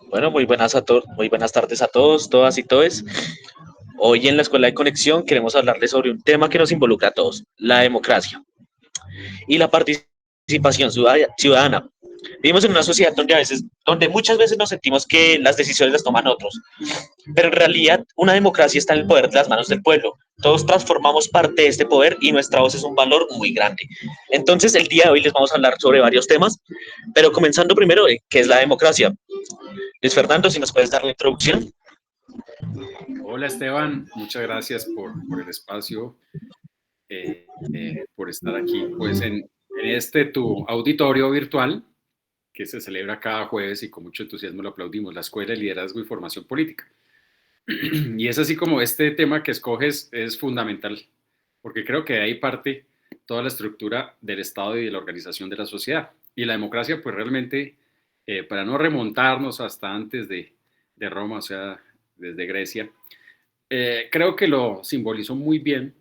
Bueno, muy buenas tardes a todos, todas y todes. Hoy en la Escuela de Conexión queremos hablarles sobre un tema que nos involucra a todos, la democracia y la participación ciudadana. Vivimos en una sociedad donde muchas veces nos sentimos que las decisiones las toman otros, pero en realidad una democracia está en el poder de las manos del pueblo. Todos transformamos parte de este poder y nuestra voz es un valor muy grande. Entonces, el día de hoy les vamos a hablar sobre varios temas, pero comenzando primero, ¿qué es la democracia? Luis Fernando, si nos puedes dar la introducción. Hola Esteban, muchas gracias por el espacio, por estar aquí pues en este tu auditorio virtual que se celebra cada jueves y con mucho entusiasmo lo aplaudimos, la Escuela de Liderazgo y Formación Política. Y es así como este tema que escoges es fundamental, porque creo que de ahí parte toda la estructura del Estado y de la organización de la sociedad. Y la democracia pues realmente, para no remontarnos hasta antes de Roma, o sea, desde Grecia, creo que lo simbolizó muy bien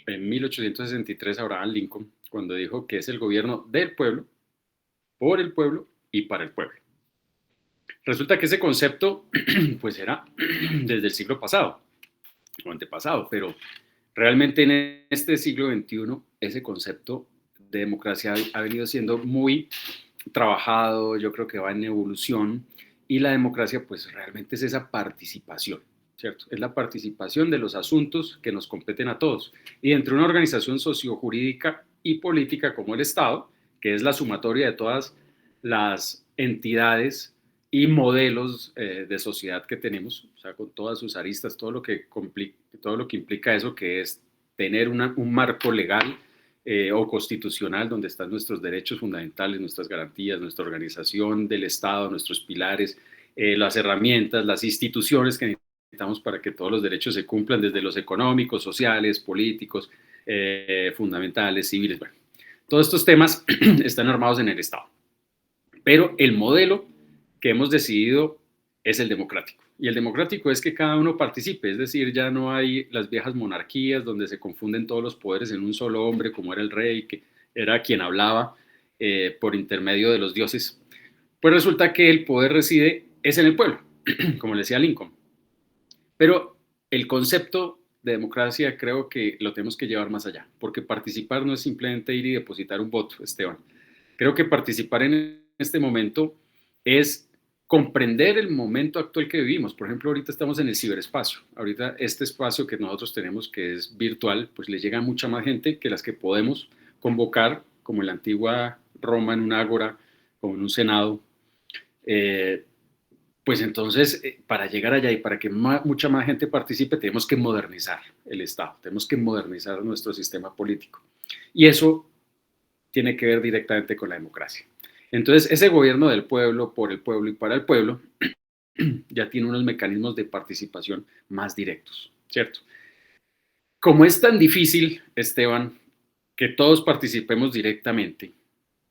en 1863 Abraham Lincoln, cuando dijo que es el gobierno del pueblo, por el pueblo y para el pueblo. Resulta que ese concepto, pues era desde el siglo pasado o antepasado, pero realmente en este siglo XXI ese concepto de democracia ha venido siendo muy trabajado, yo creo que va en evolución, y la democracia pues realmente es esa participación, ¿cierto? Es la participación de los asuntos que nos competen a todos. Y dentro de una organización sociojurídica y política como el Estado, que es la sumatoria de todas las entidades y modelos de sociedad que tenemos, o sea, con todas sus aristas, todo lo que implica eso, que es tener un marco legal o constitucional donde están nuestros derechos fundamentales, nuestras garantías, nuestra organización del Estado, nuestros pilares, las herramientas, las instituciones que necesitamos para que todos los derechos se cumplan, desde los económicos, sociales, políticos, fundamentales, civiles. Bueno, todos estos temas están armados en el Estado. Pero el modelo que hemos decidido es el democrático. Y el democrático es que cada uno participe, es decir, ya no hay las viejas monarquías donde se confunden todos los poderes en un solo hombre, como era el rey, que era quien hablaba por intermedio de los dioses. Pues resulta que el poder reside es en el pueblo, como le decía Lincoln. Pero el concepto de democracia creo que lo tenemos que llevar más allá, porque participar no es simplemente ir y depositar un voto, Esteban. Creo que participar en este momento es comprender el momento actual que vivimos. Por ejemplo, ahorita estamos en el ciberespacio. Ahorita este espacio que nosotros tenemos, que es virtual, pues le llega a mucha más gente que las que podemos convocar, como en la antigua Roma, en un ágora, como en un senado. Eh, pues entonces, para llegar allá y para que mucha más gente participe, tenemos que modernizar el Estado, tenemos que modernizar nuestro sistema político. Y eso tiene que ver directamente con la democracia. Entonces, ese gobierno del pueblo, por el pueblo y para el pueblo, ya tiene unos mecanismos de participación más directos, ¿cierto? Como es tan difícil, Esteban, que todos participemos directamente,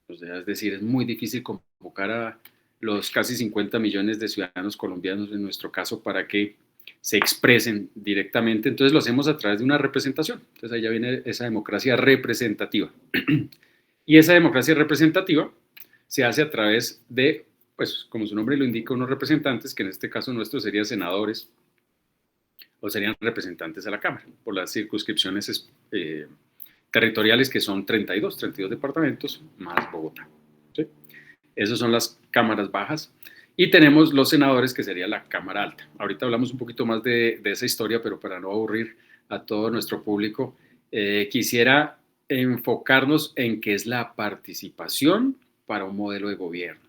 o sea, es decir, es muy difícil convocar a los casi 50 millones de ciudadanos colombianos, en nuestro caso, para que se expresen directamente. Entonces lo hacemos a través de una representación. Entonces ahí ya viene esa democracia representativa. Y esa democracia representativa se hace a través de, pues como su nombre lo indica, unos representantes, que en este caso nuestros serían senadores o serían representantes a la Cámara, por las circunscripciones territoriales que son 32 departamentos más Bogotá. ¿Sí? Esas son las cámaras bajas. Y tenemos los senadores, que sería la Cámara Alta. Ahorita hablamos un poquito más de esa historia, pero para no aburrir a todo nuestro público, quisiera enfocarnos en qué es la participación para un modelo de gobierno.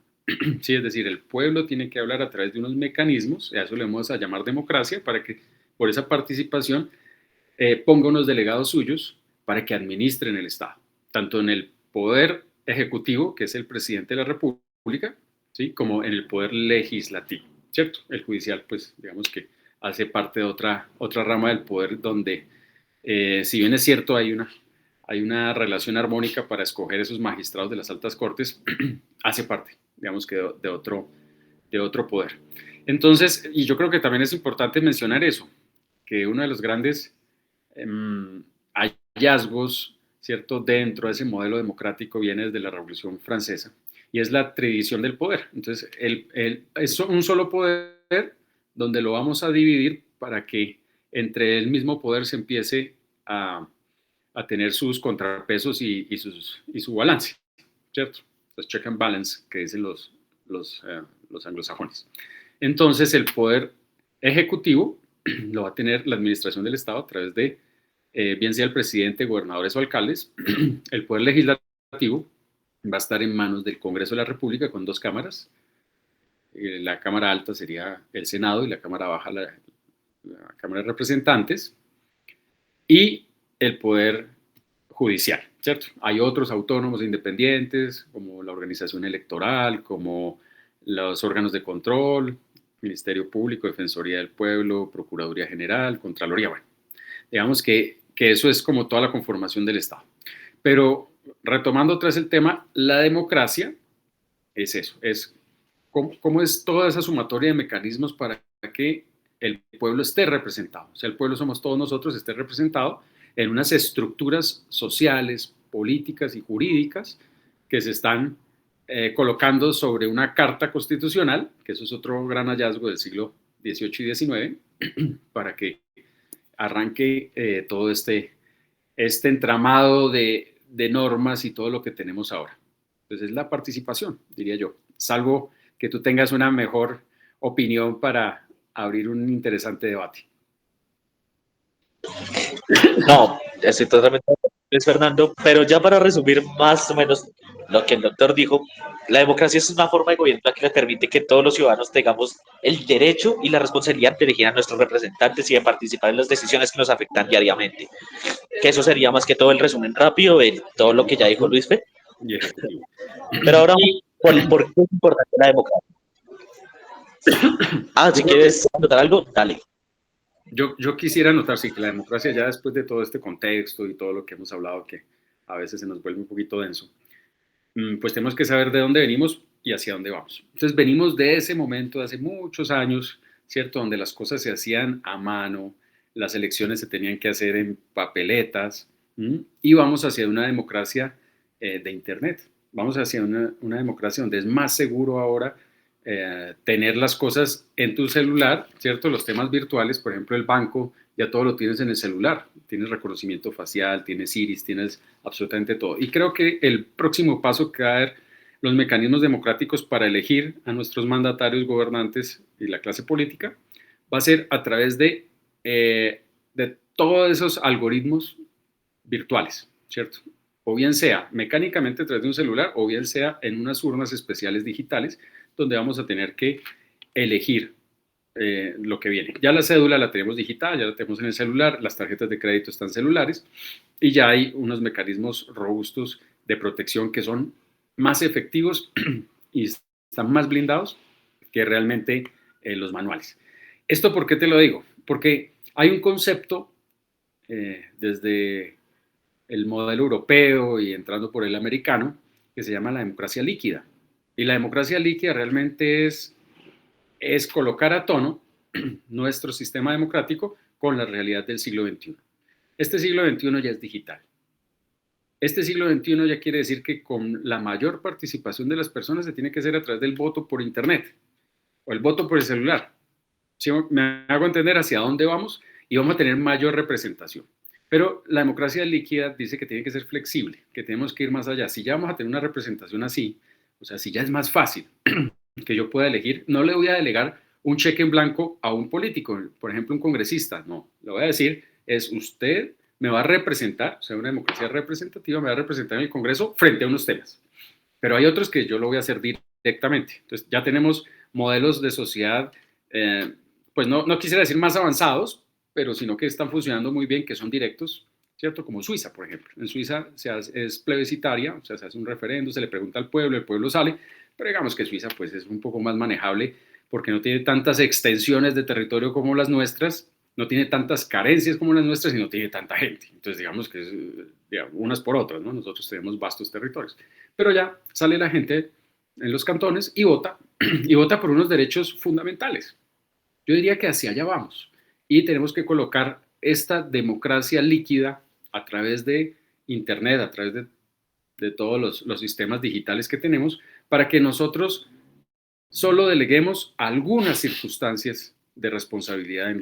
Sí, es decir, el pueblo tiene que hablar a través de unos mecanismos, a eso le vamos a llamar democracia, para que por esa participación ponga unos delegados suyos para que administren el Estado, tanto en el poder ejecutivo, que es el presidente de la República, ¿sí? Como en el poder legislativo, ¿cierto? El judicial, pues, digamos que hace parte de otra rama del poder donde, si bien es cierto, hay una relación armónica para escoger esos magistrados de las altas cortes, hace parte, digamos que de otro poder. Entonces, y yo creo que también es importante mencionar eso, que uno de los grandes hallazgos, ¿cierto?, dentro de ese modelo democrático viene desde la Revolución Francesa, y es la tradición del poder. Entonces, es un solo poder donde lo vamos a dividir para que entre el mismo poder se empiece a tener sus contrapesos y su balance, ¿cierto? Los check and balance que dicen los anglosajones. Entonces, el poder ejecutivo lo va a tener la administración del Estado a través de, bien sea el presidente, gobernadores o alcaldes. El poder legislativo va a estar en manos del Congreso de la República con dos cámaras. La Cámara Alta sería el Senado y la Cámara Baja la Cámara de Representantes. Y el poder judicial, ¿cierto? Hay otros autónomos independientes, como la organización electoral, como los órganos de control, Ministerio Público, Defensoría del Pueblo, Procuraduría General, Contraloría. Bueno, digamos que eso es como toda la conformación del Estado. Pero retomando otra vez el tema, la democracia es eso, es cómo es toda esa sumatoria de mecanismos para que el pueblo esté representado. O sea, el pueblo somos todos nosotros, esté representado en unas estructuras sociales, políticas y jurídicas que se están colocando sobre una carta constitucional, que eso es otro gran hallazgo del siglo XVIII y XIX, para que arranque todo este entramado de normas y todo lo que tenemos ahora. Entonces es la participación, diría yo, salvo que tú tengas una mejor opinión para abrir un interesante debate. No, estoy totalmente de acuerdo, Luis Fernando, pero ya para resumir más o menos lo que el doctor dijo, la democracia es una forma de gobierno que le permite que todos los ciudadanos tengamos el derecho y la responsabilidad de elegir a nuestros representantes y de participar en las decisiones que nos afectan diariamente. Que eso sería más que todo el resumen rápido de todo lo que ya dijo Luis Fe. Y ejecutivo. Pero ahora, ¿por qué es importante la democracia? Si quieres anotar algo, dale. Yo quisiera notar, sí, que la democracia, ya después de todo este contexto y todo lo que hemos hablado, que a veces se nos vuelve un poquito denso, pues tenemos que saber de dónde venimos y hacia dónde vamos. Entonces venimos de ese momento, de hace muchos años, ¿cierto? Donde las cosas se hacían a mano, las elecciones se tenían que hacer en papeletas, y vamos hacia una democracia de Internet. Vamos hacia una democracia donde es más seguro ahora tener las cosas en tu celular, ¿cierto? Los temas virtuales, por ejemplo, el banco, ya todo lo tienes en el celular. Tienes reconocimiento facial, tienes iris, tienes absolutamente todo. Y creo que el próximo paso que va a haber los mecanismos democráticos para elegir a nuestros mandatarios, gobernantes y la clase política va a ser a través de todos esos algoritmos virtuales, ¿cierto? O bien sea mecánicamente a través de un celular, o bien sea en unas urnas especiales digitales, donde vamos a tener que elegir lo que viene. Ya la cédula la tenemos digital, ya la tenemos en el celular, las tarjetas de crédito están celulares, y ya hay unos mecanismos robustos de protección que son más efectivos y están más blindados que realmente los manuales. ¿Esto por qué te lo digo? Porque hay un concepto desde el modelo europeo y entrando por el americano que se llama la democracia líquida. Y la democracia líquida realmente es colocar a tono nuestro sistema democrático con la realidad del siglo XXI. Este siglo XXI ya es digital. Este siglo XXI ya quiere decir que con la mayor participación de las personas se tiene que hacer a través del voto por Internet o el voto por el celular. ¿Sí me hago entender hacia dónde vamos? Y vamos a tener mayor representación. Pero la democracia líquida dice que tiene que ser flexible, que tenemos que ir más allá. Si ya vamos a tener una representación así, o sea, si ya es más fácil que yo pueda elegir, no le voy a delegar un cheque en blanco a un político, por ejemplo, un congresista, no. Le voy a decir, es usted me va a representar, o sea, una democracia representativa me va a representar en el Congreso frente a unos temas. Pero hay otros que yo lo voy a hacer directamente. Entonces, ya tenemos modelos de sociedad, pues no quisiera decir más avanzados, pero sino que están funcionando muy bien, que son directos, ¿cierto? Como Suiza, por ejemplo. En Suiza es plebiscitaria, o sea, se hace un referendo, se le pregunta al pueblo, el pueblo sale, pero digamos que Suiza pues es un poco más manejable porque no tiene tantas extensiones de territorio como las nuestras, no tiene tantas carencias como las nuestras y no tiene tanta gente. Entonces digamos que es unas por otras, ¿no? Nosotros tenemos vastos territorios. Pero ya sale la gente en los cantones y vota por unos derechos fundamentales. Yo diría que hacia allá vamos. Y tenemos que colocar esta democracia líquida a través de Internet, a través de todos los sistemas digitales que tenemos, para que nosotros solo deleguemos algunas circunstancias de responsabilidad en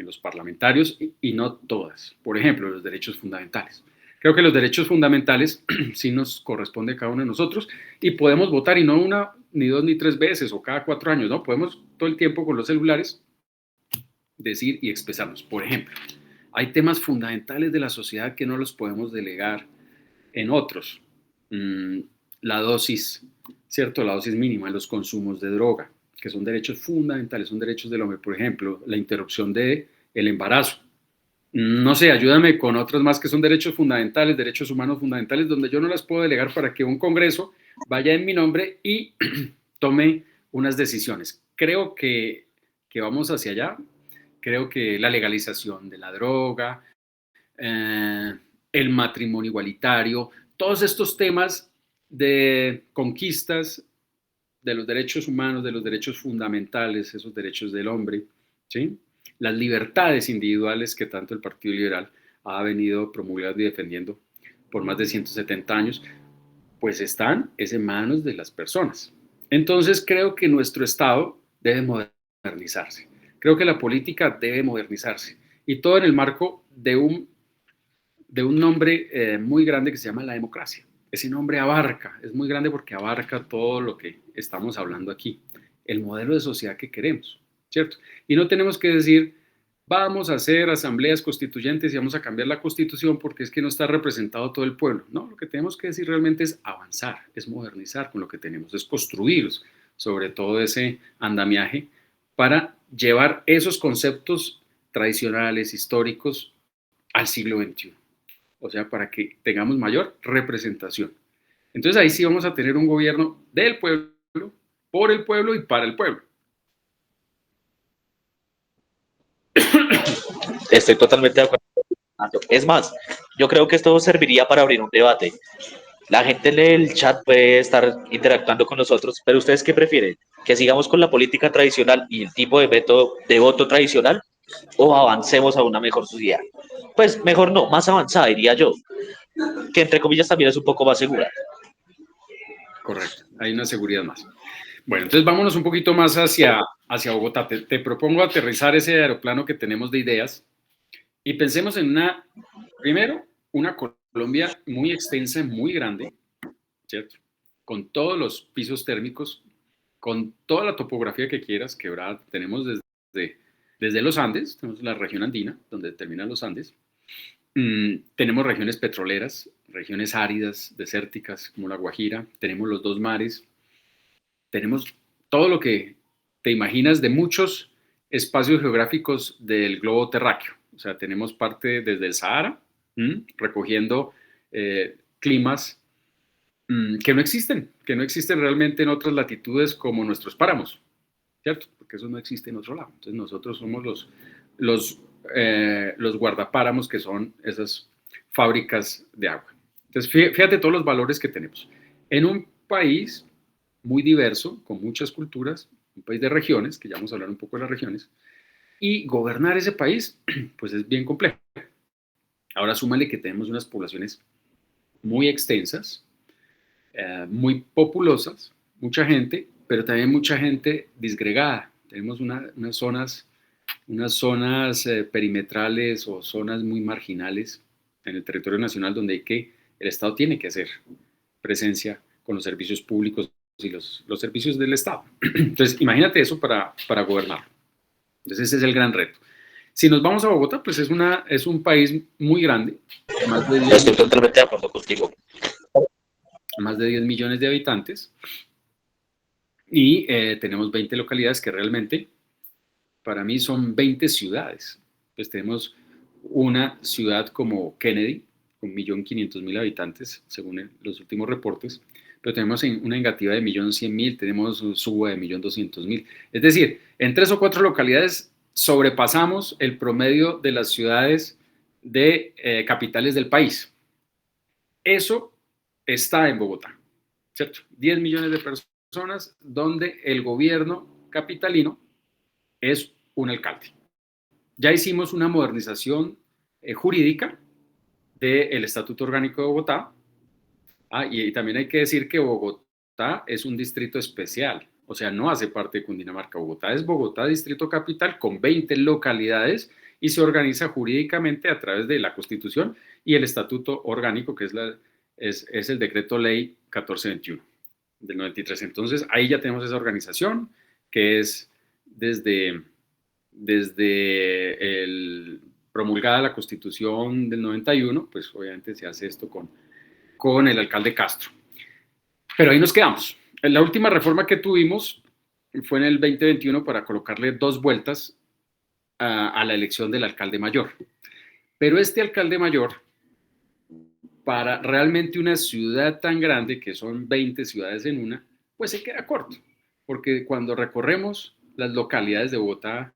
los parlamentarios y no todas. Por ejemplo, los derechos fundamentales. Creo que los derechos fundamentales sí nos corresponde a cada uno de nosotros y podemos votar, y no una, ni dos, ni tres veces o cada 4 años, ¿no? Podemos todo el tiempo con los celulares decir y expresarnos. Por ejemplo, hay temas fundamentales de la sociedad que no los podemos delegar en otros. La dosis, ¿cierto? La dosis mínima en los consumos de droga, que son derechos fundamentales, son derechos del hombre. Por ejemplo, la interrupción del embarazo. No sé, ayúdame con otros más que son derechos fundamentales, derechos humanos fundamentales, donde yo no las puedo delegar para que un Congreso vaya en mi nombre y tome unas decisiones. Creo que vamos hacia allá. Creo que la legalización de la droga, el matrimonio igualitario, todos estos temas de conquistas de los derechos humanos, de los derechos fundamentales, esos derechos del hombre, ¿sí? Las libertades individuales que tanto el Partido Liberal ha venido promulgando y defendiendo por más de 170 años, pues están en manos de las personas. Entonces creo que nuestro Estado debe modernizarse. Creo que la política debe modernizarse. Y todo en el marco de un nombre muy grande que se llama la democracia. Ese nombre abarca, es muy grande porque abarca todo lo que estamos hablando aquí, el modelo de sociedad que queremos, ¿cierto? Y no tenemos que decir, vamos a hacer asambleas constituyentes y vamos a cambiar la constitución porque es que no está representado todo el pueblo. No, lo que tenemos que decir realmente es avanzar, es modernizar con lo que tenemos, es construir sobre todo ese andamiaje para llevar esos conceptos tradicionales, históricos, al siglo XXI. O sea, para que tengamos mayor representación. Entonces ahí sí vamos a tener un gobierno del pueblo, por el pueblo y para el pueblo. Estoy totalmente de acuerdo. Es más, yo creo que esto serviría para abrir un debate. La gente en el chat puede estar interactuando con nosotros, pero ¿ustedes qué prefieren? ¿Que sigamos con la política tradicional y el tipo de método de voto tradicional o avancemos a una mejor sociedad? Pues mejor no, más avanzada, diría yo, que entre comillas también es un poco más segura. Correcto, hay una seguridad más. Bueno, entonces vámonos un poquito más hacia Bogotá. Te propongo aterrizar ese aeroplano que tenemos de ideas y pensemos en primero, una Colombia muy extensa, muy grande, ¿cierto? Con todos los pisos térmicos, con toda la topografía que quieras, quebrada. Tenemos desde los Andes, tenemos la región andina, donde terminan los Andes. Tenemos regiones petroleras, regiones áridas, desérticas, como la Guajira. Tenemos los dos mares. Tenemos todo lo que te imaginas de muchos espacios geográficos del globo terráqueo. O sea, tenemos parte desde el Sahara, recogiendo climas que no existen realmente en otras latitudes como nuestros páramos, ¿cierto? Porque eso no existe en otro lado. Entonces nosotros somos los guardapáramos, que son esas fábricas de agua. Entonces fíjate todos los valores que tenemos. En un país muy diverso, con muchas culturas, un país de regiones, que ya vamos a hablar un poco de las regiones, y gobernar ese país, pues es bien complejo. Ahora súmale que tenemos unas poblaciones muy extensas, muy populosas, mucha gente, pero también mucha gente disgregada. Tenemos unas zonas perimetrales o zonas muy marginales en el territorio nacional donde el Estado tiene que hacer presencia con los servicios públicos y los servicios del Estado. Entonces, imagínate eso para gobernar. Entonces, ese es el gran reto. Si nos vamos a Bogotá, pues es un país muy grande, Estoy totalmente de acuerdo contigo. Más de 10 millones de habitantes, y tenemos 20 localidades que realmente, para mí, son 20 ciudades. Pues tenemos una ciudad como Kennedy, con 1.500.000 habitantes, según los últimos reportes, pero tenemos una Engativá de 1.100.000, tenemos Suba de 1.200.000. Es decir, en 3 o 4 localidades sobrepasamos el promedio de las ciudades de capitales del país. Eso está en Bogotá, ¿cierto? 10 millones de personas donde el gobierno capitalino es un alcalde. Ya hicimos una modernización jurídica del Estatuto Orgánico de Bogotá. Y también hay que decir que Bogotá Bogotá es un distrito especial, o sea, no hace parte de Cundinamarca. Bogotá es Bogotá, distrito capital, con 20 localidades y se organiza jurídicamente a través de la Constitución y el Estatuto Orgánico, que es el decreto ley 1421 del 93. Entonces, ahí ya tenemos esa organización que es desde promulgada la Constitución del 91, pues obviamente se hace esto con el alcalde Castro. Pero ahí nos quedamos. La última reforma que tuvimos fue en el 2021 para colocarle 2 vueltas a la elección del alcalde mayor. Pero este alcalde mayor, para realmente una ciudad tan grande, que son 20 ciudades en una, pues se queda corto. Porque cuando recorremos las localidades de Bogotá,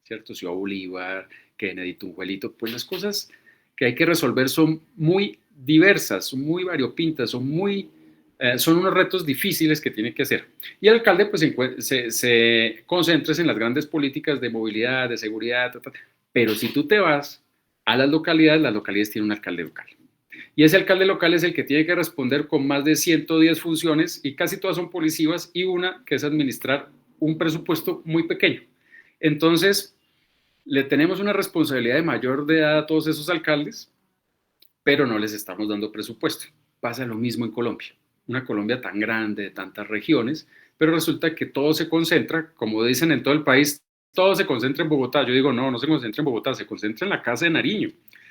¿cierto? Ciudad Bolívar, Kennedy, Tunjuelito, pues las cosas que hay que resolver son muy diversas, son muy variopintas, son unos retos difíciles que tiene que hacer. Y el alcalde pues se concentra en las grandes políticas de movilidad, de seguridad, pero si tú te vas a las localidades tienen un alcalde local. Y ese alcalde local es el que tiene que responder con más de 110 funciones y casi todas son policivas y una que es administrar un presupuesto muy pequeño. Entonces, le tenemos una responsabilidad de mayor de edad a todos esos alcaldes, pero no les estamos dando presupuesto. Pasa lo mismo en Colombia. Una Colombia tan grande, de tantas regiones, pero resulta que todo se concentra, como dicen en todo el país, todo se concentra en Bogotá. Yo digo, no se concentra en Bogotá, se concentra en la Casa de Nariño,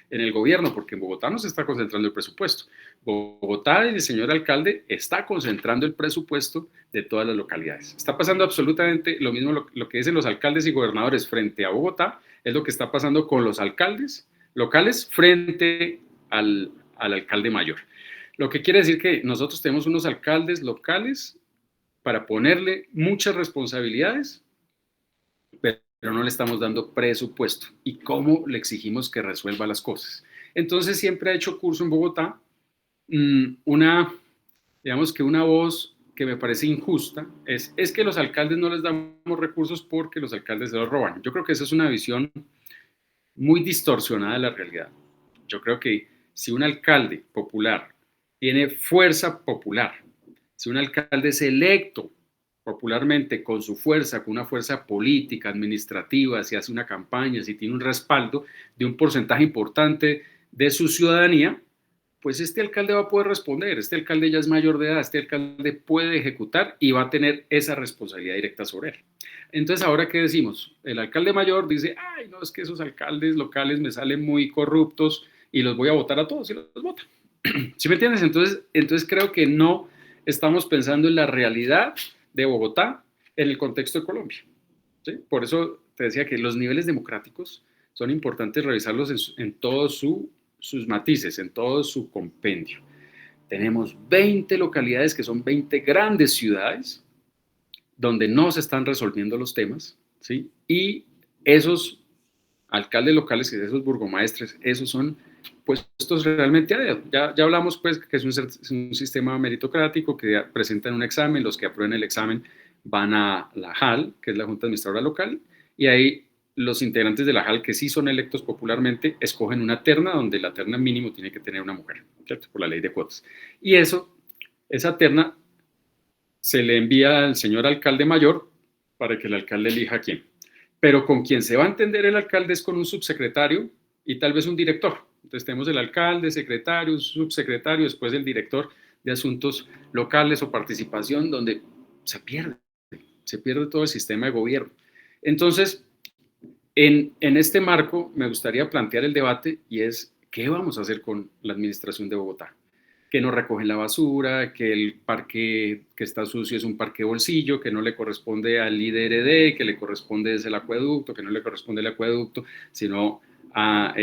en el gobierno, porque en Bogotá no se está concentrando el presupuesto. Bogotá, el señor alcalde, está concentrando el presupuesto de todas las localidades. Está pasando absolutamente lo mismo, lo que dicen los alcaldes y gobernadores frente a Bogotá, es lo que está pasando con los alcaldes locales frente al alcalde mayor. Lo que quiere decir que nosotros tenemos unos alcaldes locales para ponerle muchas responsabilidades, pero no le estamos dando presupuesto. ¿Y cómo le exigimos que resuelva las cosas? Entonces siempre ha hecho curso en Bogotá digamos que una voz que me parece injusta es que los alcaldes no les damos recursos porque los alcaldes se los roban. Yo creo que esa es una visión muy distorsionada de la realidad. Yo creo que si un alcalde popular tiene fuerza popular, si un alcalde es electo popularmente con su fuerza, con una fuerza política, administrativa, si hace una campaña, si tiene un respaldo de un porcentaje importante de su ciudadanía, pues este alcalde va a poder responder, este alcalde ya es mayor de edad, este alcalde puede ejecutar y va a tener esa responsabilidad directa sobre él. Entonces, ¿ahora qué decimos? El alcalde mayor dice, ay, no, es que esos alcaldes locales me salen muy corruptos y los voy a votar a todos y los votan. ¿Sí me entiendes? Entonces creo que no estamos pensando en la realidad de Bogotá en el contexto de Colombia. ¿Sí? Por eso te decía que los niveles democráticos son importantes revisarlos en todos sus matices, en todo su compendio. Tenemos 20 localidades que son 20 grandes ciudades donde no se están resolviendo los temas, ¿sí? Y esos alcaldes locales y esos burgomaestres, esos son puestos realmente a dedo. Ya hablamos pues que es un sistema meritocrático que presentan un examen, los que aprueben el examen van a la JAL, que es la Junta Administradora Local, y ahí los integrantes de la JAL que sí son electos popularmente escogen una terna donde la terna mínimo tiene que tener una mujer, ¿cierto? Por la ley de cuotas. Y esa terna se le envía al señor alcalde mayor para que el alcalde elija a quién. Pero con quien se va a entender el alcalde es con un subsecretario y tal vez un director. Entonces tenemos el alcalde, secretario, subsecretario, después el director de asuntos locales o participación, donde se pierde todo el sistema de gobierno. Entonces, en este marco me gustaría plantear el debate y es, ¿qué vamos a hacer con la administración de Bogotá? Que no recogen la basura, que el parque que está sucio es un parque bolsillo, que no le corresponde al IDRD, que le corresponde es el acueducto, que no le corresponde el acueducto, sino a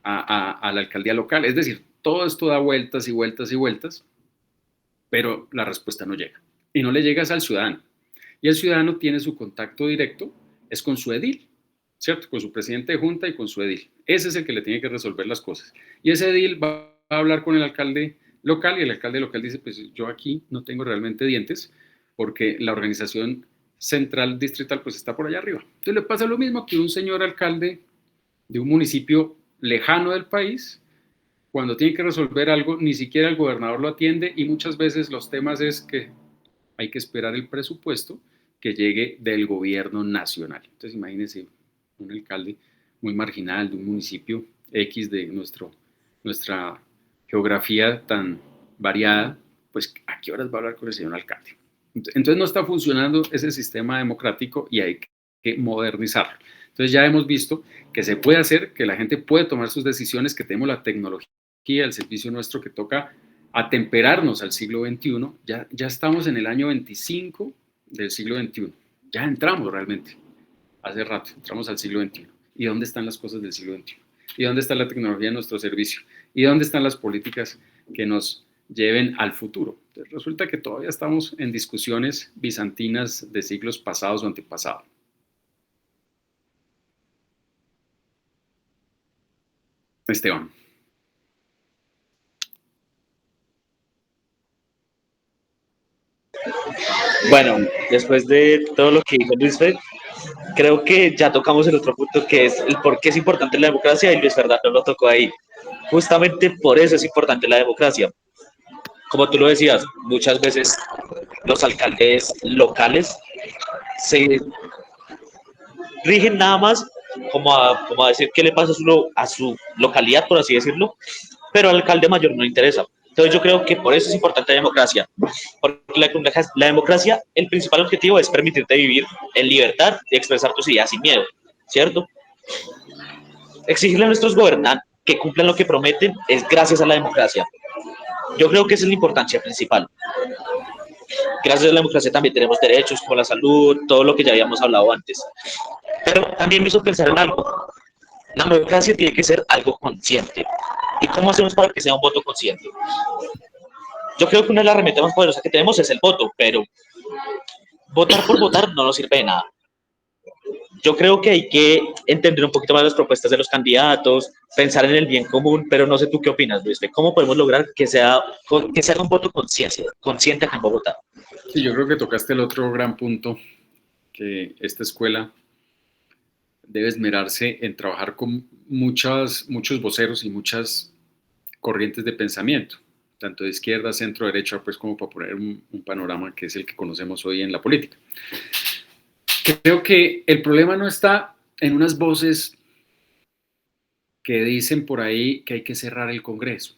la alcaldía local. Es decir, todo esto da vueltas y vueltas y vueltas, pero la respuesta no llega. Y no le llegas al ciudadano. Y el ciudadano tiene su contacto directo, es con su edil, ¿cierto? Con su presidente de junta y con su edil. Ese es el que le tiene que resolver las cosas. Y ese edil va a hablar con el alcalde local y el alcalde local dice, pues yo aquí no tengo realmente dientes porque la organización central distrital pues está por allá arriba. Entonces le pasa lo mismo que un señor alcalde de un municipio lejano del país cuando tiene que resolver algo, ni siquiera el gobernador lo atiende y muchas veces los temas es que hay que esperar el presupuesto que llegue del gobierno nacional. Entonces imagínense un alcalde muy marginal de un municipio X de nuestra geografía tan variada, pues ¿a qué horas va a hablar con el señor alcalde? Entonces no está funcionando ese sistema democrático y hay que modernizarlo. Entonces ya hemos visto que se puede hacer, que la gente puede tomar sus decisiones, que tenemos la tecnología al servicio nuestro, que toca atemperarnos al siglo XXI. Ya estamos en el año 25 del siglo XXI. Ya entramos realmente, hace rato, entramos al siglo XXI. ¿Y dónde están las cosas del siglo XXI? ¿Y dónde está la tecnología en nuestro servicio? ¿Y dónde están las políticas que nos lleven al futuro? Entonces, resulta que todavía estamos en discusiones bizantinas de siglos pasados o antepasados. Esteban. Bueno, después de todo lo que dijo Luis Fer, creo que ya tocamos el otro punto que es el por qué es importante la democracia y Luis Fernando lo tocó ahí. Justamente por eso es importante la democracia. Como tú lo decías, muchas veces los alcaldes locales se rigen nada más como a decir qué le pasa a su localidad, por así decirlo, pero al alcalde mayor no le interesa. Entonces yo creo que por eso es importante la democracia, porque la democracia, el principal objetivo es permitirte vivir en libertad y expresar tus ideas sin miedo, ¿cierto? Exigirle a nuestros gobernantes que cumplan lo que prometen es gracias a la democracia. Yo creo que esa es la importancia principal. Gracias a la democracia también tenemos derechos como la salud, todo lo que ya habíamos hablado antes. Pero también me hizo pensar en algo. La democracia tiene que ser algo consciente. ¿Y cómo hacemos para que sea un voto consciente? Yo creo que una de las herramientas más poderosas que tenemos es el voto, pero votar por votar no nos sirve de nada. Yo creo que hay que entender un poquito más las propuestas de los candidatos, pensar en el bien común, pero no sé tú qué opinas, Luis. ¿Cómo podemos lograr que sea un voto consciente acá en Bogotá? Sí, yo creo que tocaste el otro gran punto, que esta escuela debe esmerarse en trabajar con muchos voceros y muchas corrientes de pensamiento, tanto de izquierda, centro, derecha, pues como para poner un panorama que es el que conocemos hoy en la política. Creo que el problema no está en unas voces que dicen por ahí que hay que cerrar el Congreso.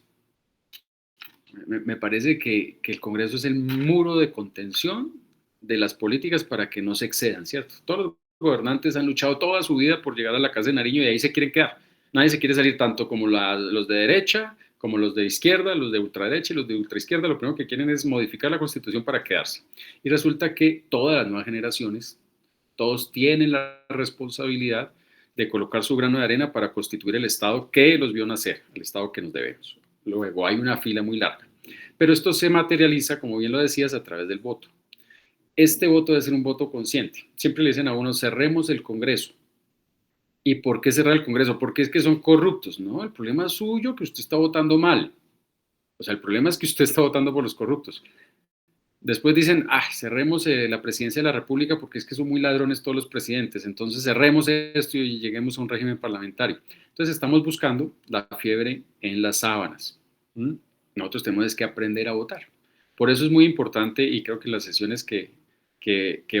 Me parece que el Congreso es el muro de contención de las políticas para que no se excedan, ¿cierto? Todos los gobernantes han luchado toda su vida por llegar a la Casa de Nariño y ahí se quieren quedar. Nadie se quiere salir, tanto como los de derecha, como los de izquierda, los de ultraderecha y los de ultraizquierda. Lo primero que quieren es modificar la Constitución para quedarse. Y resulta que todas las nuevas generaciones, todos tienen la responsabilidad de colocar su grano de arena para constituir el Estado que los vio nacer, el Estado que nos debemos. Luego hay una fila muy larga. Pero esto se materializa, como bien lo decías, a través del voto. Este voto debe ser un voto consciente. Siempre le dicen a uno, cerremos el Congreso. ¿Y por qué cerrar el Congreso? Porque es que son corruptos. No, el problema es suyo, que usted está votando mal. O sea, el problema es que usted está votando por los corruptos. Después dicen, cerremos la presidencia de la República porque es que son muy ladrones todos los presidentes. Entonces cerremos esto y lleguemos a un régimen parlamentario. Entonces estamos buscando la fiebre en las sábanas. Nosotros tenemos que aprender a votar. Por eso es muy importante y creo que las sesiones que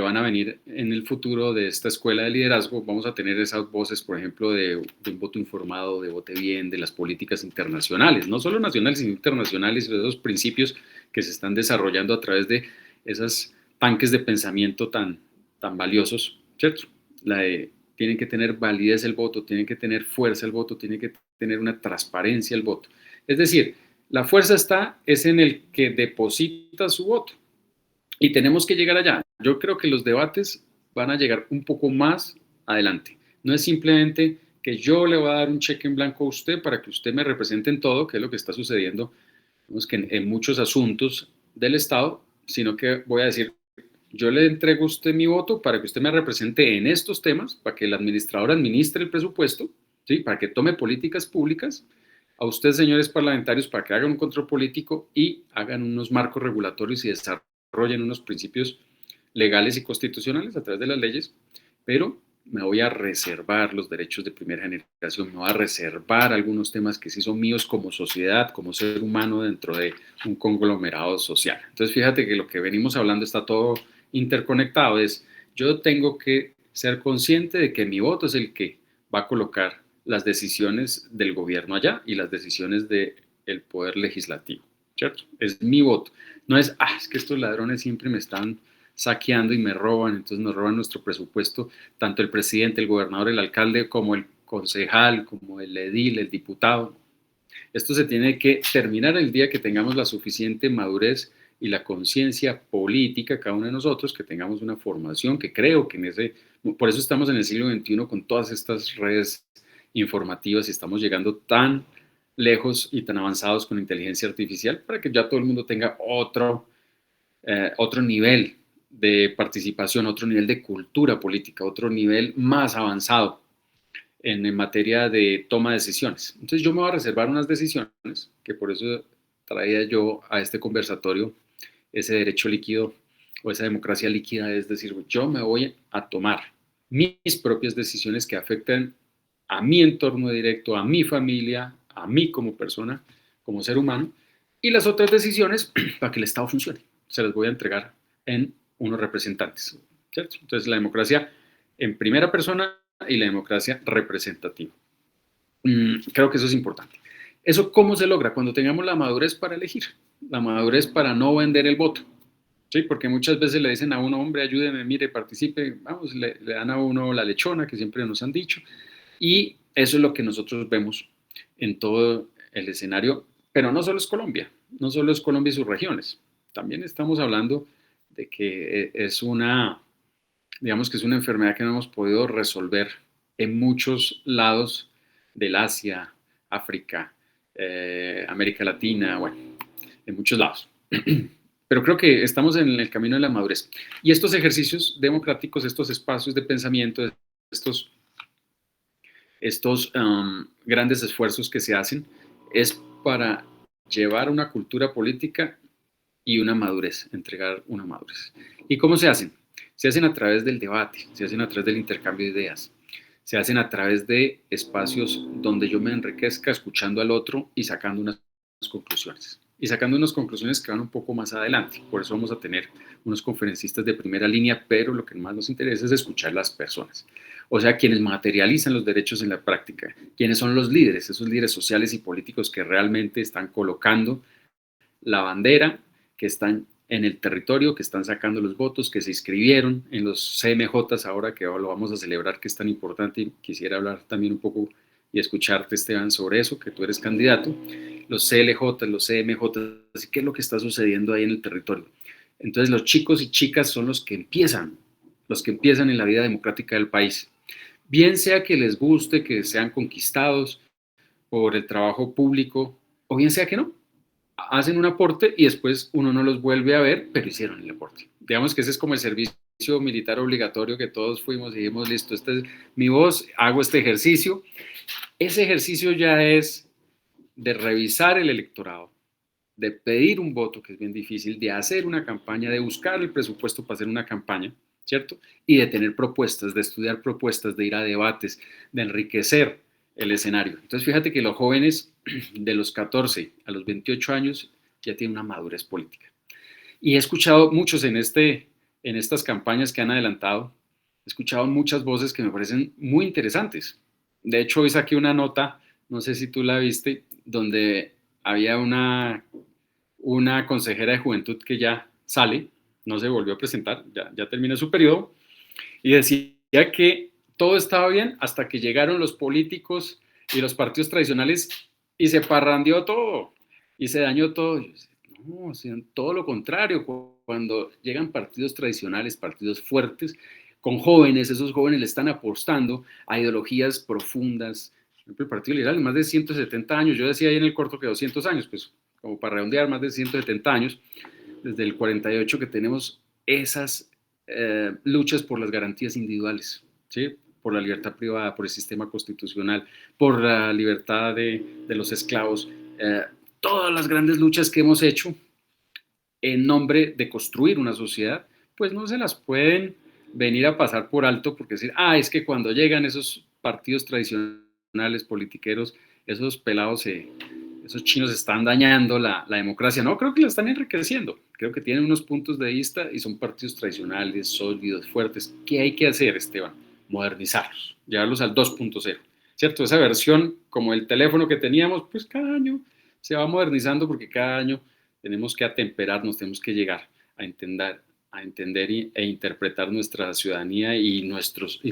van a venir en el futuro de esta escuela de liderazgo, vamos a tener esas voces, por ejemplo, de un voto informado, de vote bien, de las políticas internacionales, no solo nacionales, sino internacionales, de esos principios que se están desarrollando a través de esos tanques de pensamiento tan valiosos, ¿cierto? Tienen que tener validez el voto, tienen que tener fuerza el voto, tiene que tener una transparencia el voto. Es decir, la fuerza es en el que deposita su voto. Y tenemos que llegar allá. Yo creo que los debates van a llegar un poco más adelante. No es simplemente que yo le voy a dar un cheque en blanco a usted para que usted me represente en todo, que es lo que está sucediendo que en muchos asuntos del Estado, sino que voy a decir, yo le entrego a usted mi voto para que usted me represente en estos temas, para que el administrador administre el presupuesto, ¿sí? Para que tome políticas públicas, a ustedes, señores parlamentarios, para que hagan un control político y hagan unos marcos regulatorios y desarrollen unos principios legales y constitucionales a través de las leyes, pero me voy a reservar los derechos de primera generación, me voy a reservar algunos temas que sí son míos como sociedad, como ser humano dentro de un conglomerado social. Entonces, fíjate que lo que venimos hablando está todo interconectado. Yo tengo que ser consciente de que mi voto es el que va a colocar las decisiones del gobierno allá y las decisiones del poder legislativo, ¿cierto? Es mi voto. No es que estos ladrones siempre me están saqueando y me roban, entonces nos roban nuestro presupuesto, tanto el presidente, el gobernador, el alcalde, como el concejal, como el edil, el diputado. Esto se tiene que terminar el día que tengamos la suficiente madurez y la conciencia política, cada uno de nosotros, que tengamos una formación, que creo que por eso estamos en el siglo XXI con todas estas redes informativas y estamos llegando tan lejos y tan avanzados con inteligencia artificial para que ya todo el mundo tenga otro nivel de participación, otro nivel de cultura política, otro nivel más avanzado en materia de toma de decisiones. Entonces yo me voy a reservar unas decisiones, que por eso traía yo a este conversatorio ese derecho líquido o esa democracia líquida, es decir, yo me voy a tomar mis propias decisiones que afecten a mi entorno directo, a mi familia, a mí como persona, como ser humano, y las otras decisiones para que el Estado funcione. Se las voy a entregar en unos representantes, ¿cierto? Entonces la democracia en primera persona y la democracia representativa. Creo que eso es importante. ¿Eso cómo se logra? Cuando tengamos la madurez para elegir, la madurez para no vender el voto. Sí, porque muchas veces le dicen a uno, hombre, ayúdeme, mire, participe, vamos, le dan a uno la lechona, que siempre nos han dicho, y eso es lo que nosotros vemos en todo el escenario, pero no solo es Colombia, no solo es Colombia y sus regiones, también estamos hablando de que digamos que es una enfermedad que no hemos podido resolver en muchos lados del Asia, África, América Latina, bueno, en muchos lados. Pero creo que estamos en el camino de la madurez. Y estos ejercicios democráticos, estos espacios de pensamiento, estos grandes esfuerzos que se hacen, es para llevar una cultura política y una madurez, entregar una madurez. ¿Y cómo se hacen? Se hacen a través del debate, se hacen a través del intercambio de ideas, se hacen a través de espacios donde yo me enriquezca escuchando al otro y sacando unas conclusiones. Y sacando unas conclusiones que van un poco más adelante. Por eso vamos a tener unos conferencistas de primera línea, pero lo que más nos interesa es escuchar las personas. O sea, quienes materializan los derechos en la práctica, quienes son los líderes, esos líderes sociales y políticos que realmente están colocando la bandera, que están en el territorio, que están sacando los votos, que se inscribieron en los CMJs ahora que lo vamos a celebrar, que es tan importante. Y quisiera hablar también un poco y escucharte, Esteban, sobre eso, que tú eres candidato. Los CLJ, los CMJ, así que es lo que está sucediendo ahí en el territorio. Entonces los chicos y chicas son los que empiezan en la vida democrática del país. Bien sea que les guste, que sean conquistados por el trabajo público, o bien sea que no, hacen un aporte y después uno no los vuelve a ver, pero hicieron el aporte. Digamos que ese es como el servicio militar obligatorio que todos fuimos y dijimos, listo, esta es mi voz, hago este ejercicio. Ese ejercicio ya es de revisar el electorado, de pedir un voto, que es bien difícil, de hacer una campaña, de buscar el presupuesto para hacer una campaña, ¿cierto? Y de tener propuestas, de estudiar propuestas, de ir a debates, de enriquecer el escenario. Entonces, fíjate que los jóvenes de los 14 a los 28 años ya tienen una madurez política. Y he escuchado muchos en estas campañas que han adelantado, he escuchado muchas voces que me parecen muy interesantes. De hecho, hoy saqué una nota, no sé si tú la viste, donde había una consejera de juventud que ya sale, no se volvió a presentar, ya terminó su periodo, y decía que todo estaba bien hasta que llegaron los políticos y los partidos tradicionales y se parrandeó todo y se dañó todo. No, todo lo contrario, cuando llegan partidos tradicionales, partidos fuertes, con jóvenes, esos jóvenes le están apostando a ideologías profundas. Por ejemplo, el Partido Liberal, más de 170 años, yo decía ahí en el corto que 200 años, pues como para redondear, más de 170 años, desde el 48 que tenemos esas luchas por las garantías individuales, ¿sí? Por la libertad privada, por el sistema constitucional, por la libertad de los esclavos, todas las grandes luchas que hemos hecho en nombre de construir una sociedad, pues no se las pueden venir a pasar por alto porque decir, ah, es que cuando llegan esos partidos tradicionales, politiqueros, esos pelados, esos chinos están dañando la democracia. No, creo que la están enriqueciendo. Creo que tienen unos puntos de vista y son partidos tradicionales, sólidos, fuertes. ¿Qué hay que hacer, Esteban? Modernizarlos, llevarlos al 2.0, ¿cierto? Esa versión, como el teléfono que teníamos, pues cada año se va modernizando porque cada año tenemos que atemperarnos, tenemos que llegar a entender e interpretar nuestra ciudadanía y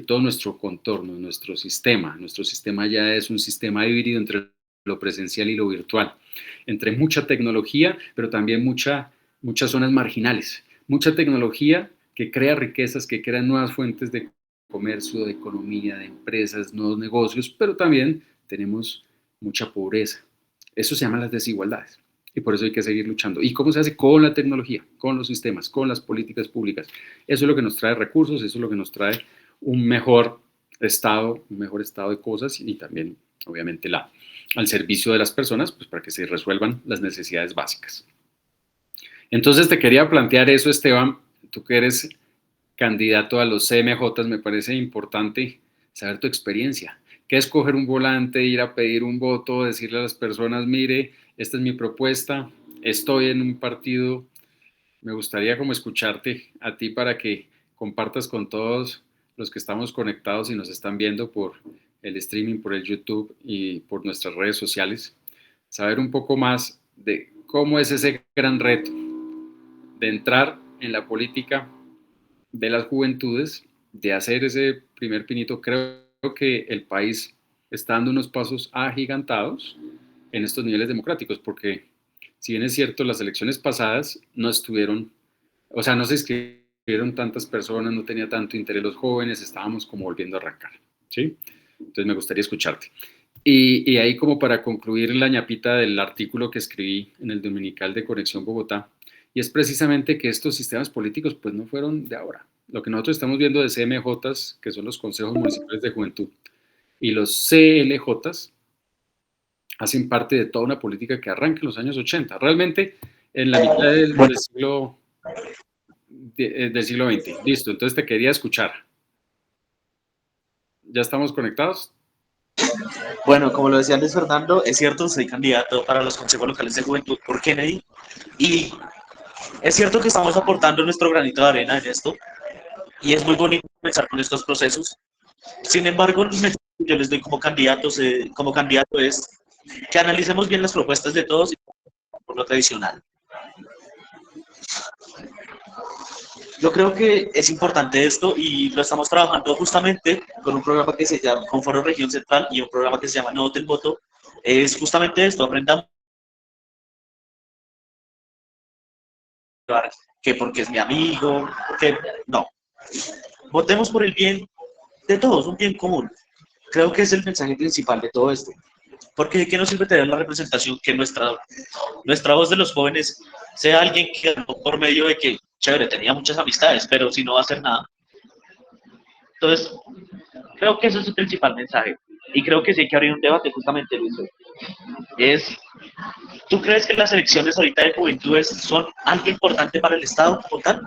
todo nuestro contorno, nuestro sistema. Nuestro sistema ya es un sistema híbrido entre lo presencial y lo virtual, entre mucha tecnología, pero también muchas zonas marginales, mucha tecnología que crea riquezas, que crea nuevas fuentes de comercio, de economía, de empresas, nuevos negocios, pero también tenemos mucha pobreza. Eso se llama las desigualdades y por eso hay que seguir luchando. ¿Y cómo se hace? Con la tecnología, con los sistemas, con las políticas públicas. Eso es lo que nos trae recursos, eso es lo que nos trae un mejor estado de cosas y también, obviamente, al servicio de las personas, pues para que se resuelvan las necesidades básicas. Entonces te quería plantear eso, Esteban, tú que eres candidato a los CMJ, me parece importante saber tu experiencia. ¿Qué es coger un volante, ir a pedir un voto, decirle a las personas, mire, esta es mi propuesta, estoy en un partido? Me gustaría como escucharte a ti para que compartas con todos los que estamos conectados y nos están viendo por el streaming, por el YouTube y por nuestras redes sociales, saber un poco más de cómo es ese gran reto de entrar en la política de las juventudes, de hacer ese primer pinito. Creo que el país está dando unos pasos agigantados en estos niveles democráticos, porque si bien es cierto, las elecciones pasadas no estuvieron, o sea, no se inscribieron tantas personas, no tenía tanto interés los jóvenes, estábamos como volviendo a arrancar, ¿sí? Entonces me gustaría escucharte. Y ahí como para concluir la ñapita del artículo que escribí en el Dominical de Conexión Bogotá, y es precisamente que estos sistemas políticos pues no fueron de ahora. Lo que nosotros estamos viendo de CMJs, que son los Consejos Municipales de Juventud, y los CLJs, hacen parte de toda una política que arranca en los años 80, realmente en la mitad Bueno, del siglo XX. Listo, entonces te quería escuchar. ¿Ya estamos conectados? bueno, como lo decía Luis Fernando, es cierto, soy candidato para los consejos locales de juventud por Kennedy y es cierto que estamos aportando nuestro granito de arena en esto y es muy bonito empezar con estos procesos. Sin embargo, el mensaje que yo les doy como candidato es que analicemos bien las propuestas de todos y por lo tradicional. Yo creo que es importante esto y lo estamos trabajando justamente con un programa que se llama con Foro Región Central y un programa que se llama No Voten Voto. Es justamente esto, aprendamos que porque es mi amigo, que no. Votemos por el bien de todos, un bien común. Creo que es el mensaje principal de todo esto. Porque ¿de qué nos sirve tener la representación que nuestra voz de los jóvenes sea alguien que por medio de que, chévere, tenía muchas amistades, pero si no va a hacer nada? Entonces, creo que ese es el principal mensaje. Y creo que sí hay que abrir un debate justamente, Luis. Es, ¿tú crees que las elecciones ahorita de juventudes son algo importante para el Estado como tal?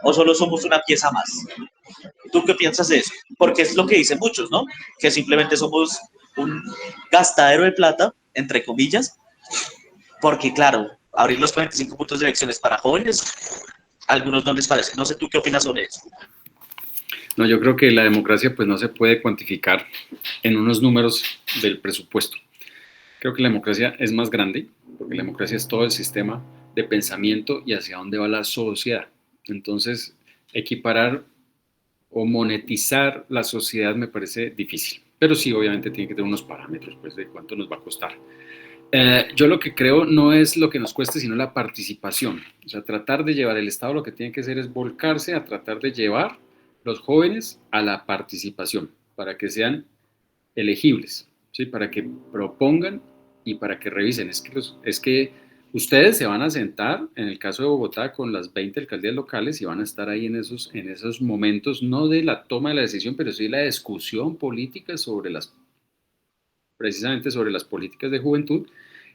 ¿O solo somos una pieza más? ¿Tú qué piensas de eso? Porque es lo que dicen muchos, ¿no? Que simplemente somos un gastadero de plata, entre comillas, porque claro, abrir los 45 puntos de elecciones para jóvenes, a algunos no les parece. No sé tú qué opinas sobre eso. No, yo creo que la democracia pues no se puede cuantificar en unos números del presupuesto. Creo que la democracia es más grande, porque la democracia es todo el sistema de pensamiento y hacia dónde va la sociedad. Entonces, equiparar o monetizar la sociedad me parece difícil. Pero sí, obviamente tiene que tener unos parámetros pues, de cuánto nos va a costar. Yo lo que creo no es lo que nos cueste, sino la participación. O sea, tratar de llevar el Estado lo que tiene que hacer es volcarse a tratar de llevar los jóvenes a la participación para que sean elegibles, ¿sí? Para que propongan y para que revisen. Es que ustedes se van a sentar, en el caso de Bogotá, con las 20 alcaldías locales y van a estar ahí en esos momentos, no de la toma de la decisión, pero sí la discusión política precisamente sobre las políticas de juventud.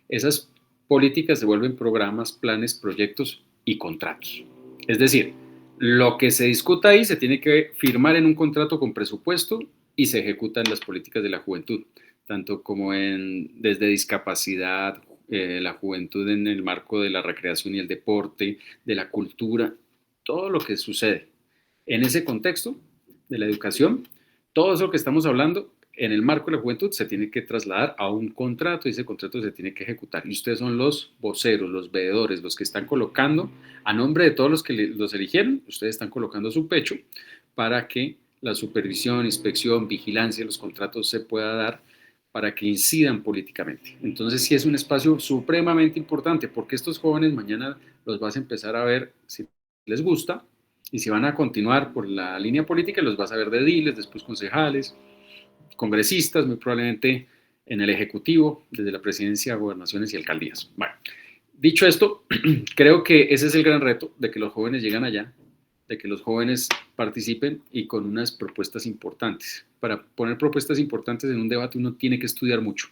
Esas políticas se vuelven programas, planes, proyectos y contratos. Es decir, Lo que se discuta ahí se tiene que firmar en un contrato con presupuesto y se ejecuta en las políticas de la juventud, tanto como desde discapacidad, la juventud en el marco de la recreación y el deporte, de la cultura, todo lo que sucede en ese contexto de la educación, todo eso que estamos hablando en el marco de la juventud se tiene que trasladar a un contrato y ese contrato se tiene que ejecutar. Y ustedes son los voceros, los veedores, los que están colocando, a nombre de todos los que los eligieron, ustedes están colocando su pecho para que la supervisión, inspección, vigilancia de los contratos se pueda dar para que incidan políticamente. Entonces sí es un espacio supremamente importante porque estos jóvenes mañana los vas a empezar a ver si les gusta y si van a continuar por la línea política los vas a ver de ediles, después concejales, congresistas, muy probablemente en el Ejecutivo, desde la presidencia, gobernaciones y alcaldías. Bueno, dicho esto, creo que ese es el gran reto, de que los jóvenes llegan allá, de que los jóvenes participen y con unas propuestas importantes. Para poner propuestas importantes en un debate uno tiene que estudiar mucho.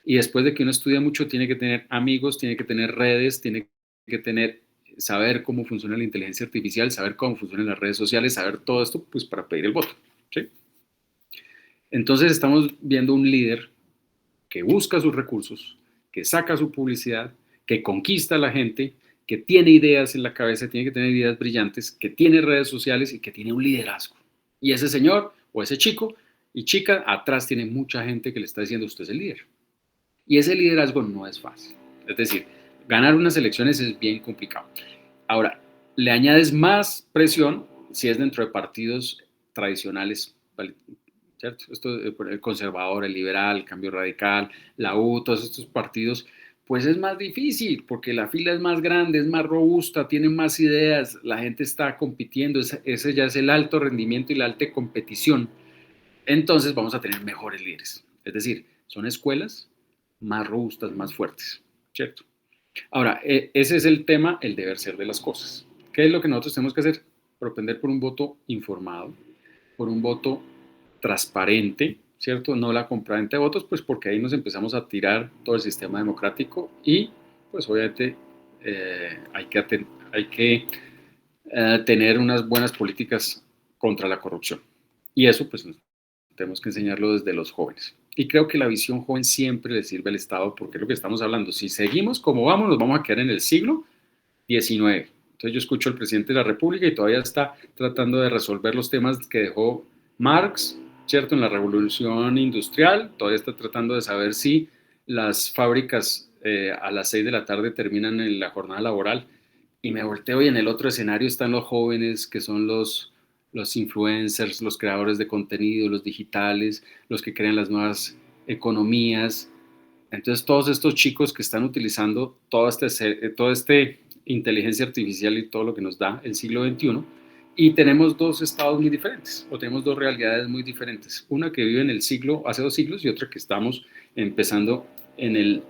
Y después de que uno estudia mucho, tiene que tener amigos, tiene que tener redes, tiene que saber cómo funciona la inteligencia artificial, saber cómo funcionan las redes sociales, saber todo esto, pues para pedir el voto. ¿Sí? Entonces estamos viendo un líder que busca sus recursos, que saca su publicidad, que conquista a la gente, que tiene ideas en la cabeza, tiene que tener ideas brillantes, que tiene redes sociales y que tiene un liderazgo. Y ese señor o ese chico y chica atrás tiene mucha gente que le está diciendo usted es el líder. Y ese liderazgo no es fácil. Es decir, ganar unas elecciones es bien complicado. Ahora, le añades más presión si es dentro de partidos tradicionales, ¿cierto? Esto, el conservador, el liberal, el cambio radical, la U, todos estos partidos, pues es más difícil porque la fila es más grande, es más robusta, tienen más ideas, la gente está compitiendo, ese ya es el alto rendimiento y la alta competición. Entonces vamos a tener mejores líderes. Es decir, son escuelas más robustas, más fuertes, ¿cierto? Ahora, ese es el tema, el deber ser de las cosas. ¿Qué es lo que nosotros tenemos que hacer? Propender por un voto informado, por un voto transparente, ¿cierto? No la compraventa de votos, pues porque ahí nos empezamos a tirar todo el sistema democrático y pues obviamente hay que tener unas buenas políticas contra la corrupción. Y eso pues tenemos que enseñarlo desde los jóvenes. Y creo que la visión joven siempre le sirve al Estado porque es lo que estamos hablando. Si seguimos como vamos, nos vamos a quedar en el siglo XIX. Entonces yo escucho al presidente de la República y todavía está tratando de resolver los temas que dejó Marx, ¿cierto? En la revolución industrial, todavía está tratando de saber si las fábricas a las 6 de la tarde terminan en la jornada laboral. Y me volteo y en el otro escenario están los jóvenes que son los influencers, los creadores de contenido, los digitales, los que crean las nuevas economías. Entonces todos estos chicos que están utilizando todo este inteligencia artificial y todo lo que nos da el siglo XXI, y tenemos dos estados muy diferentes, o tenemos dos realidades muy diferentes. Una que vive en el siglo, hace 2 siglos, y otra que estamos empezando en el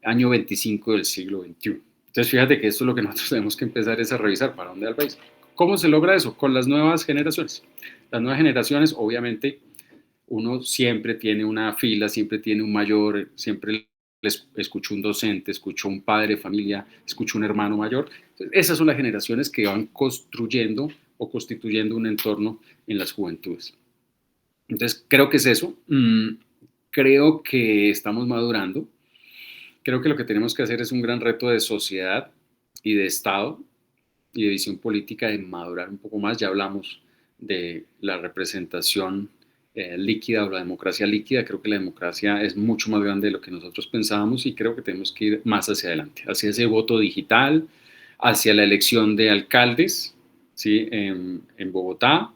año 25 del siglo XXI. Entonces fíjate que esto es lo que nosotros tenemos que empezar es a revisar para dónde va el país. ¿Cómo se logra eso? Con las nuevas generaciones. Las nuevas generaciones, obviamente, uno siempre tiene una fila, siempre tiene un mayor, siempre les escucho un docente, escucho un padre de familia, escucho un hermano mayor. Entonces, esas son las generaciones que van construyendo o constituyendo un entorno en las juventudes. Entonces, creo que es eso. Creo que estamos madurando. Creo que lo que tenemos que hacer es un gran reto de sociedad y de Estado y de visión política de madurar un poco más. Ya hablamos de la representación líquida o la democracia líquida. Creo que la democracia es mucho más grande de lo que nosotros pensábamos y creo que tenemos que ir más hacia adelante, hacia ese voto digital, hacia la elección de alcaldes, ¿sí? En Bogotá.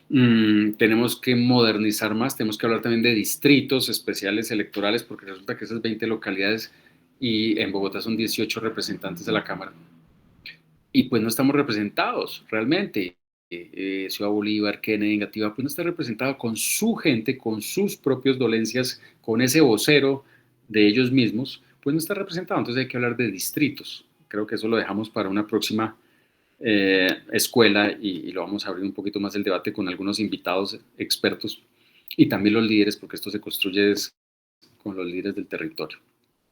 Tenemos que modernizar más, tenemos que hablar también de distritos especiales electorales porque resulta que esas 20 localidades y en Bogotá son 18 representantes de la Cámara y pues no estamos representados realmente. Ciudad Bolívar, Kennedy, Engativá, pues no está representado con su gente, con sus propias dolencias, con ese vocero de ellos mismos, pues no está representado. Entonces hay que hablar de distritos. Creo que eso lo dejamos para una próxima escuela y lo vamos a abrir un poquito más el debate con algunos invitados expertos y también los líderes, porque esto se construye con los líderes del territorio.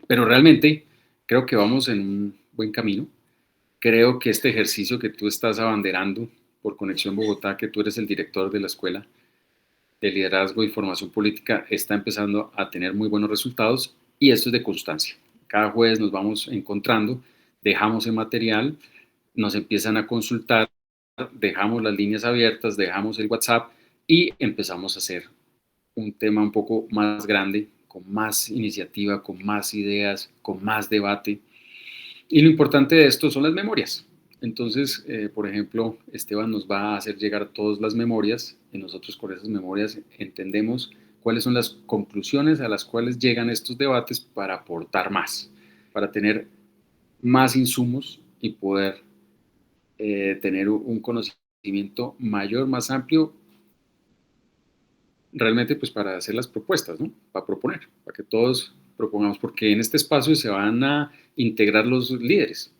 Pero realmente creo que vamos en un buen camino. Creo que este ejercicio que tú estás abanderando por Conexión Bogotá, que tú eres el director de la Escuela de Liderazgo y Formación Política, está empezando a tener muy buenos resultados y esto es de constancia. Cada jueves nos vamos encontrando, dejamos el material, nos empiezan a consultar, dejamos las líneas abiertas, dejamos el WhatsApp y empezamos a hacer un tema un poco más grande, con más iniciativa, con más ideas, con más debate. Y lo importante de esto son las memorias. Entonces, por ejemplo, Esteban nos va a hacer llegar todas las memorias y nosotros con esas memorias entendemos cuáles son las conclusiones a las cuales llegan estos debates para aportar más, para tener más insumos y poder tener un conocimiento mayor, más amplio, realmente pues para hacer las propuestas, ¿no? Para proponer, para que todos propongamos, porque en este espacio se van a integrar los líderes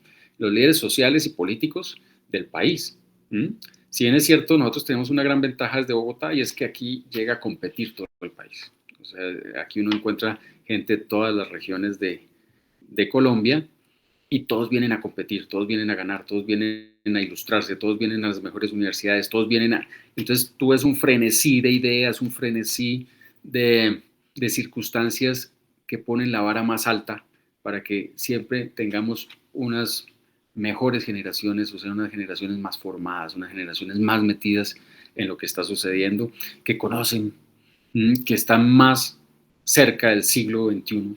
sociales y políticos del país. ¿Mm? Si bien es cierto, nosotros tenemos una gran ventaja desde Bogotá y es que aquí llega a competir todo el país. O sea, aquí uno encuentra gente de todas las regiones de Colombia y todos vienen a competir, todos vienen a ganar, todos vienen a ilustrarse, todos vienen a las mejores universidades, todos vienen a... Entonces tú ves un frenesí de ideas, un frenesí de circunstancias que ponen la vara más alta para que siempre tengamos unas mejores generaciones, o sea, unas generaciones más formadas, unas generaciones más metidas en lo que está sucediendo, que conocen, que están más cerca del siglo XXI.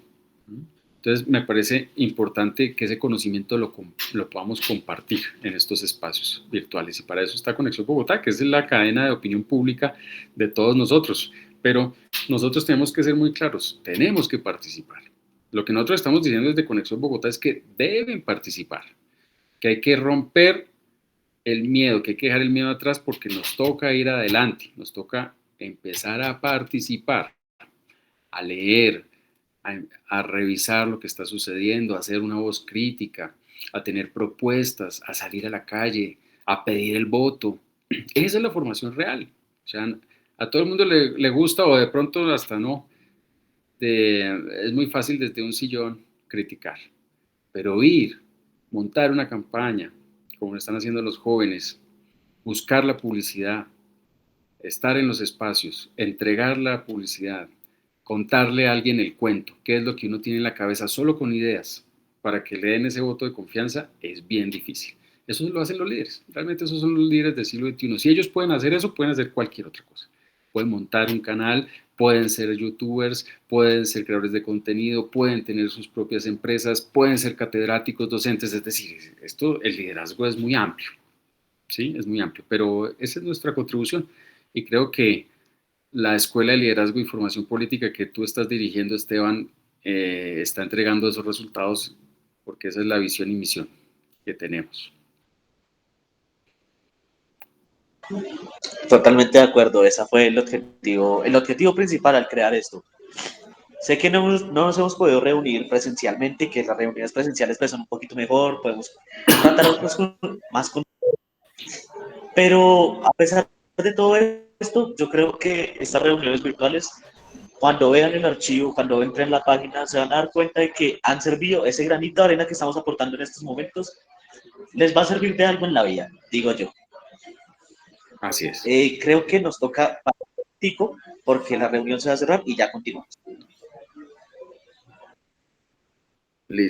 Entonces, me parece importante que ese conocimiento lo podamos compartir en estos espacios virtuales y para eso está Conexión Bogotá, que es la cadena de opinión pública de todos nosotros. Pero nosotros tenemos que ser muy claros, tenemos que participar. Lo que nosotros estamos diciendo desde Conexión Bogotá es que deben participar, que hay que romper el miedo, que hay que dejar el miedo atrás porque nos toca ir adelante, nos toca empezar a participar, a leer, a revisar lo que está sucediendo, a hacer una voz crítica, a tener propuestas, a salir a la calle, a pedir el voto. Esa es la formación real. O sea, a todo el mundo le gusta o de pronto hasta no. Es muy fácil desde un sillón criticar, pero ir, montar una campaña, como lo están haciendo los jóvenes, buscar la publicidad, estar en los espacios, entregar la publicidad, contarle a alguien el cuento, qué es lo que uno tiene en la cabeza solo con ideas, para que le den ese voto de confianza, es bien difícil. Eso lo hacen los líderes, realmente esos son los líderes del siglo XXI. Si ellos pueden hacer eso, pueden hacer cualquier otra cosa. Pueden montar un canal, pueden ser youtubers, pueden ser creadores de contenido, pueden tener sus propias empresas, pueden ser catedráticos, docentes, es decir, el liderazgo es muy amplio, ¿sí? Es muy amplio, pero esa es nuestra contribución y creo que la Escuela de Liderazgo y Formación Política que tú estás dirigiendo, Esteban, está entregando esos resultados porque esa es la visión y misión que tenemos. Totalmente de acuerdo, ese fue el objetivo principal al crear esto. Sé que no nos hemos podido reunir presencialmente, que las reuniones presenciales pues, son un poquito mejor, podemos tratarlos más con... Pero a pesar de todo esto, yo creo que estas reuniones virtuales, cuando vean el archivo, cuando entren en la página, se van a dar cuenta de que han servido ese granito de arena que estamos aportando en estos momentos, les va a servir de algo en la vida, digo yo. Así es. Creo que nos toca tico porque la reunión se va a cerrar y ya continuamos.